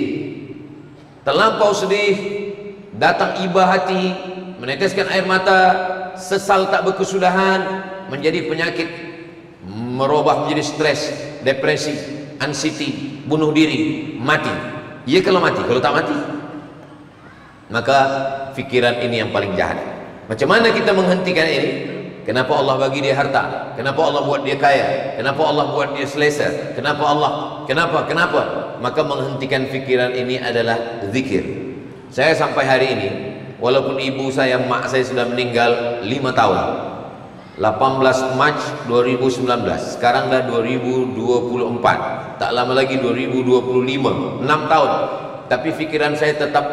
terlampau sedih, datang iba hati, meneteskan air mata, sesal tak berkesudahan, menjadi penyakit, merubah menjadi stres, depresi, anxiety, bunuh diri, mati. Ya kalau mati, kalau tak mati, maka fikiran ini yang paling jahat. Macam mana kita menghentikan ini? Kenapa Allah bagi dia harta? Kenapa Allah buat dia kaya? Kenapa Allah buat dia selesa? Kenapa Allah? Kenapa? Maka menghentikan fikiran ini adalah zikir. Saya sampai hari ini, walaupun ibu saya, mak saya sudah meninggal 5 tahun, 18 Mac 2019, sekarang dah 2024, tak lama lagi 2025, 6 tahun, tapi fikiran saya tetap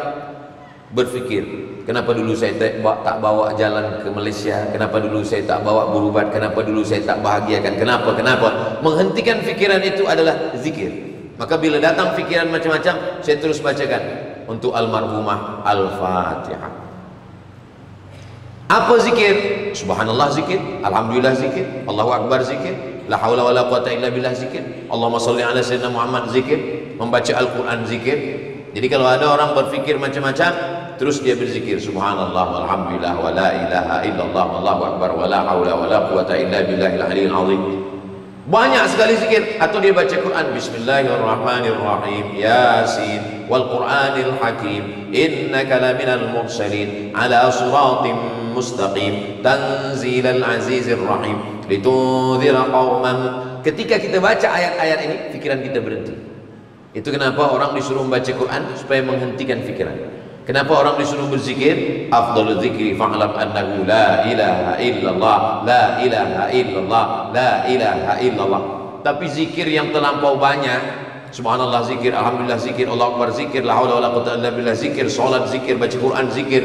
berfikir, kenapa dulu saya tak bawa jalan ke Malaysia, kenapa dulu saya tak bawa berubat, kenapa dulu saya tak bahagiakan, kenapa. Menghentikan fikiran itu adalah zikir. Maka bila datang fikiran macam-macam, saya terus bacakan untuk almarhumah Al-Fatihah. Apa zikir? Subhanallah zikir, Alhamdulillah zikir, Allahu Akbar zikir, la haula wala quwata illa billah zikir, Allahumma salli ala sayyidina Muhammad zikir, membaca Al-Quran zikir. Jadi kalau ada orang berfikir macam-macam, terus dia berzikir subhanallah walhamdulillah wa la ilaha illallah wallahu akbar wa la haula wa la quwata illa billahil aliyyil azim. Banyak sekali zikir. Atau dia baca Quran, bismillahirrahmanirrahim, yasin wal qur'anil hakim, innaka laminal mursalin ala siratim mustaqim tanzilal azizir rahim litunzira qauman. Ketika kita baca ayat-ayat ini, pikiran kita berhenti. Itu kenapa orang disuruh membaca Quran, supaya menghentikan fikiran. Kenapa orang disuruh berzikir? Afdalul zikri fa'lam annahu la ilaha illallah, la ilaha illallah, la ilaha illallah. Tapi zikir yang terlampau banyak, subhanallah zikir, alhamdulillah zikir, Allahu akbar zikir, la haula wala quwwata illa billah zikir, salat zikir, baca Quran zikir,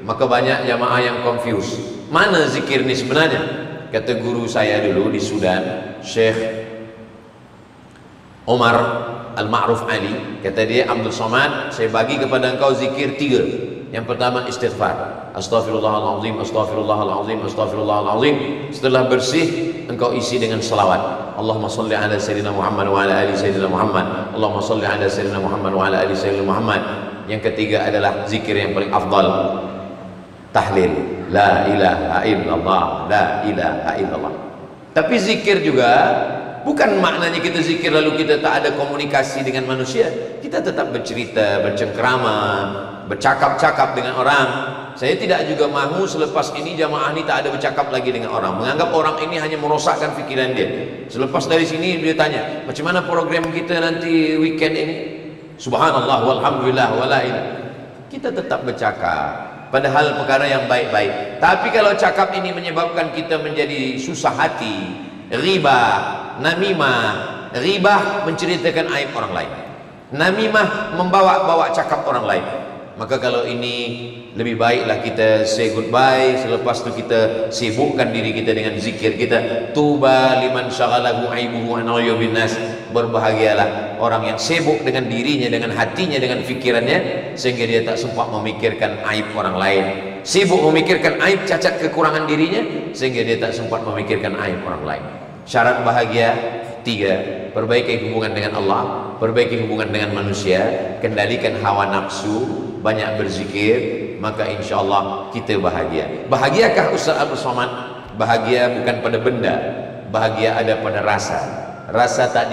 maka banyak jamaah yang confused. Mana zikir ini sebenarnya? Kata guru saya dulu di Sudan, Syekh Omar Al-Ma'ruf Ali, kata dia, Abdul Somad, saya bagi kepada engkau zikir 3. Yang pertama istighfar, astaghfirullahalazim, astaghfirullahalazim, astaghfirullahalazim. Setelah bersih, engkau isi dengan salawat, Allahumma salli ala sayyidina Muhammad wa ala ali sayyidina Muhammad, Allahumma salli ala sayyidina Muhammad wa ala ali sayyidina Muhammad. Yang ketiga adalah zikir yang paling afdal, tahlil, la ilaha illallah, la ilaha illallah. Tapi zikir juga bukan maknanya kita zikir lalu kita tak ada komunikasi dengan manusia. Kita tetap bercerita, bercengkrama, bercakap-cakap dengan orang. Saya tidak juga mahu selepas ini jamaah ini tak ada bercakap lagi dengan orang, menganggap orang ini hanya merosakkan fikiran dia. Selepas dari sini dia tanya, macam mana program kita nanti weekend ini? Subhanallah walhamdulillah wala ilaha. Kita tetap bercakap, padahal perkara yang baik-baik. Tapi kalau cakap ini menyebabkan kita menjadi susah hati, ribah, namimah. Ribah menceritakan aib orang lain, namimah membawa-bawa cakap orang lain. Maka kalau ini lebih baiklah kita say goodbye. Selepas itu kita sibukkan diri kita dengan zikir kita. Tuba liman syaghalahu aibuhu an ayyubin nas. Berbahagialah orang yang sibuk dengan dirinya, dengan hatinya, dengan fikirannya, sehingga dia tak sempat memikirkan aib orang lain. Sibuk memikirkan aib, cacat, kekurangan dirinya, sehingga dia tak sempat memikirkan aib orang lain. Syarat bahagia 3: perbaiki hubungan dengan Allah, perbaiki hubungan dengan manusia, kendalikan hawa nafsu, banyak berzikir, maka insya Allah kita bahagia. Bahagiakah Ustaz Abdul Somad? Bahagia bukan pada benda, bahagia ada pada rasa. Rasa tak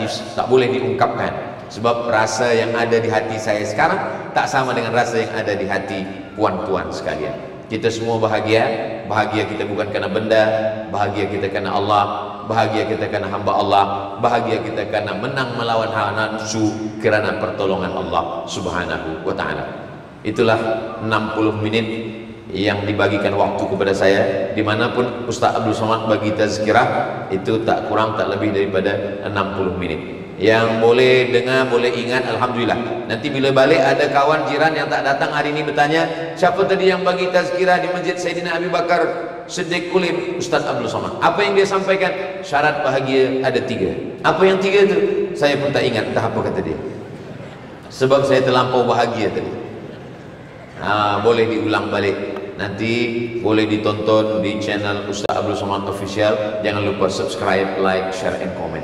boleh diungkapkan, sebab rasa yang ada di hati saya sekarang tak sama dengan rasa yang ada di hati puan-puan sekalian. Kita semua bahagia. Bahagia kita bukan karena benda, bahagia kita karena Allah, bahagia kita karena hamba Allah, bahagia kita karena menang melawan hawa nafsu kerana pertolongan Allah Subhanahu wa ta'ala. Itulah 60 minit yang dibagikan waktu kepada saya. Dimanapun Ustaz Abdul Somad bagi tazkirah, itu tak kurang tak lebih daripada 60 menit. Yang boleh dengar, boleh ingat, alhamdulillah. Nanti bila balik ada kawan jiran yang tak datang hari ini bertanya, siapa tadi yang bagi tazkirah di Masjid Sayyidina Abi Bakar Siddiq Kulim? Ustaz Abdul Somad. Apa yang dia sampaikan? Syarat bahagia ada 3. Apa yang 3 itu? Saya pun tak ingat entah apa kata dia, sebab saya terlampau bahagia tadi. Boleh diulang balik, nanti boleh ditonton di channel Ustaz Abdul Somad Official. Jangan lupa subscribe, like, share, and comment,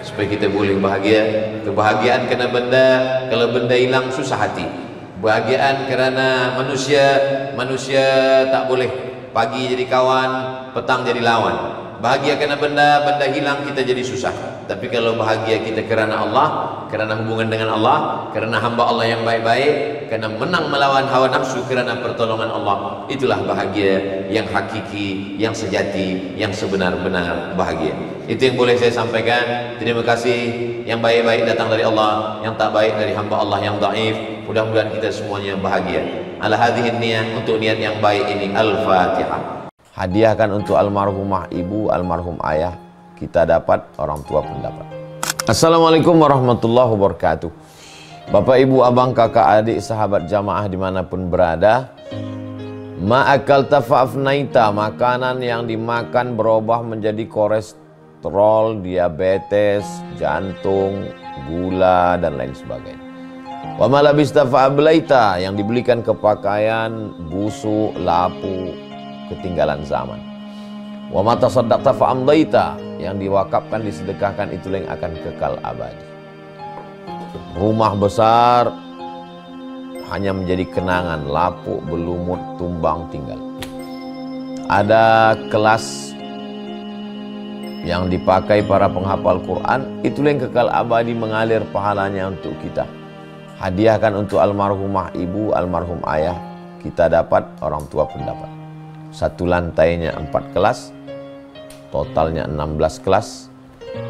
supaya kita boleh bahagia. Kebahagiaan kerana benda, kalau benda hilang susah hati. Kebahagiaan kerana manusia tak boleh pagi jadi kawan, petang jadi lawan. Bahagia karena benda hilang kita jadi susah. Tapi kalau bahagia kita kerana Allah, kerana hubungan dengan Allah, kerana hamba Allah yang baik-baik, kerana menang melawan hawa nafsu, kerana pertolongan Allah, itulah bahagia yang hakiki, yang sejati, yang sebenar-benar bahagia. Itu yang boleh saya sampaikan. Terima kasih. Yang baik-baik datang dari Allah, yang tak baik dari hamba Allah yang dhaif. Mudah-mudahan kita semuanya bahagia. Ala hadhihi niyah, untuk niat yang baik ini. Al-Fatihah. Hadiahkan untuk almarhumah ibu, almarhum ayah, kita dapat, orang tua pun dapat. Assalamualaikum warahmatullahi wabarakatuh. Bapak, ibu, abang, kakak, adik, sahabat jamaah dimanapun berada, ma'akal tafa'afnaita, makanan yang dimakan berubah menjadi kolesterol, diabetes, jantung, gula, dan lain sebagainya. Wa malabista fa'ablaita, yang dibelikan ke pakaian, busuk, lapu, ketinggalan zaman. Wa mata saddaqta fa'amdaita, yang diwakafkan, disedekahkan, itulah yang akan kekal abadi. Rumah besar hanya menjadi kenangan, lapuk, berlumut, tumbang, tinggal. Ada kelas yang dipakai para penghafal Quran, itulah yang kekal abadi, mengalir pahalanya untuk kita. Hadiahkan untuk almarhumah ibu, almarhum ayah, kita dapat, orang tua pun dapat. Satu lantainya 4 kelas, totalnya 16 kelas,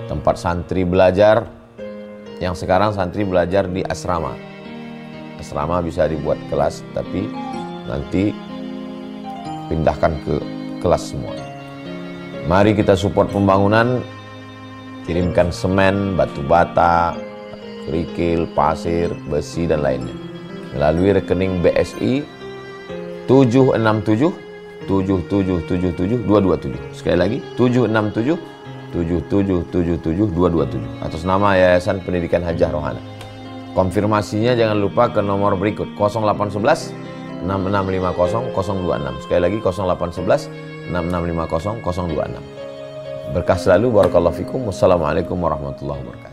tempat santri belajar. Yang sekarang santri belajar di asrama. Asrama bisa dibuat kelas, tapi nanti pindahkan ke kelas semua. Mari kita support pembangunan, kirimkan semen, batu bata, kerikil, pasir, besi, dan lainnya melalui rekening BSI 767 7777 227. Sekali lagi 767 7777 227 atas nama Yayasan Pendidikan Hajah Rohana. Konfirmasinya jangan lupa ke nomor berikut 0811 6650 026. Sekali lagi 0811 6650 026. Berkah selalu, barakallahu fikum. Wassalamualaikum warahmatullahi wabarakatuh.